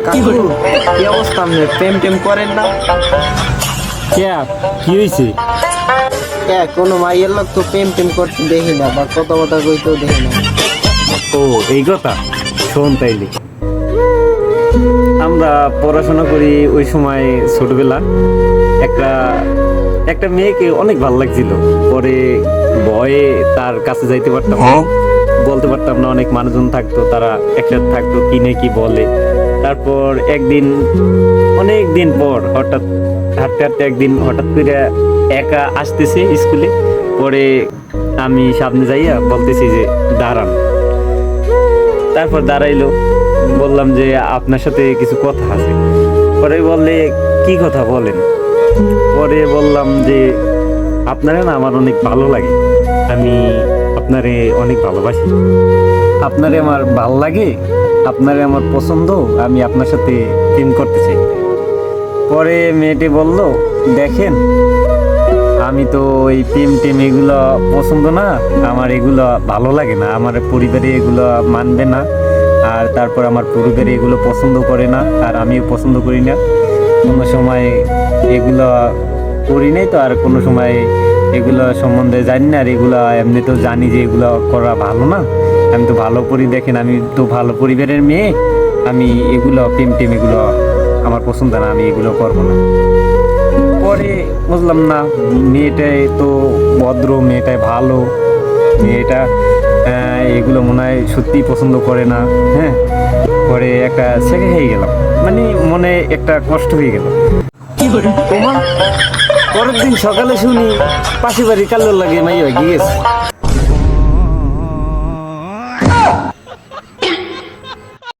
কাকু, কি অবস্থা? আপনি প্রেম টেম করেন না? কি হয়েছে? কোনো মাইয়ের লোক তো প্রেম টেম করতে দেখি না, বা কথা কথা কইতেও দেখি না। ও এই কথা, শোন তাইলে আমরা পড়াশোনা করি ওই সময় ছোটবেলা একটা একটা মেয়েকে অনেক ভালো লাগছিল। পরে ভয়ে তার কাছে যাইতে পারতাম না, বলতে পারতাম না, অনেক মানুষজন থাকতো, তারা একসাথে থাকতো, কি না কি বলে। তারপর একদিন, অনেক দিন পর হঠাৎ হাঁটতে হাঁটতে একদিন হঠাৎ করে একা আসতেছে স্কুলে। পরে আমি সামনে যাইয়া বলতেছি যে দাঁড়ান। তারপর দাঁড়াইলো, বললাম যে আপনার সাথে কিছু কথা আছে। পরে বললে কি কথা বলেন। পরে বললাম যে আপনারে না আমার অনেক ভালো লাগে, আমি আপনারে অনেক ভালোবাসি, আপনারে আমার ভালো লাগে, আপনারে আমার পছন্দ, আমি আপনার সাথে প্রেম করতে চাই। পরে মেয়েটি বলল, দেখেন আমি তো এই প্রেম টেম এগুলো পছন্দ না, আমার এগুলো ভালো লাগে না, আমার পরিবারে এগুলো মানবে না, আর তারপর আমার পরিবারে এগুলো পছন্দ করে না, আর আমিও পছন্দ করি না। কোনো সময় এগুলো করি নাই তো, আর কোনো সময় এগুলো সম্বন্ধে জানি না, আর এগুলো এমনিতেও জানি যে এগুলো করা ভালো না। আমি তো ভালো করি, দেখেন আমি তো ভালো পরিবারের মেয়ে, আমি এগুলো প্রেম টেম এগুলো আমার পছন্দ না, আমি এগুলো করবো না। পরে বুঝলাম না, মেয়েটাই তো ভদ্র, মেয়েটাই ভালো, মেয়েটা এগুলো মনে হয় সত্যিই পছন্দ করে না। হ্যাঁ, পরে একটা ছেঁকে হয়ে গেলাম, মানে মনে একটা কষ্ট হয়ে গেল। ওমা, পরের দিন সকালে শুনি পাশে বাড়ি কালোর লাগে মাইয়া গিয়েছে।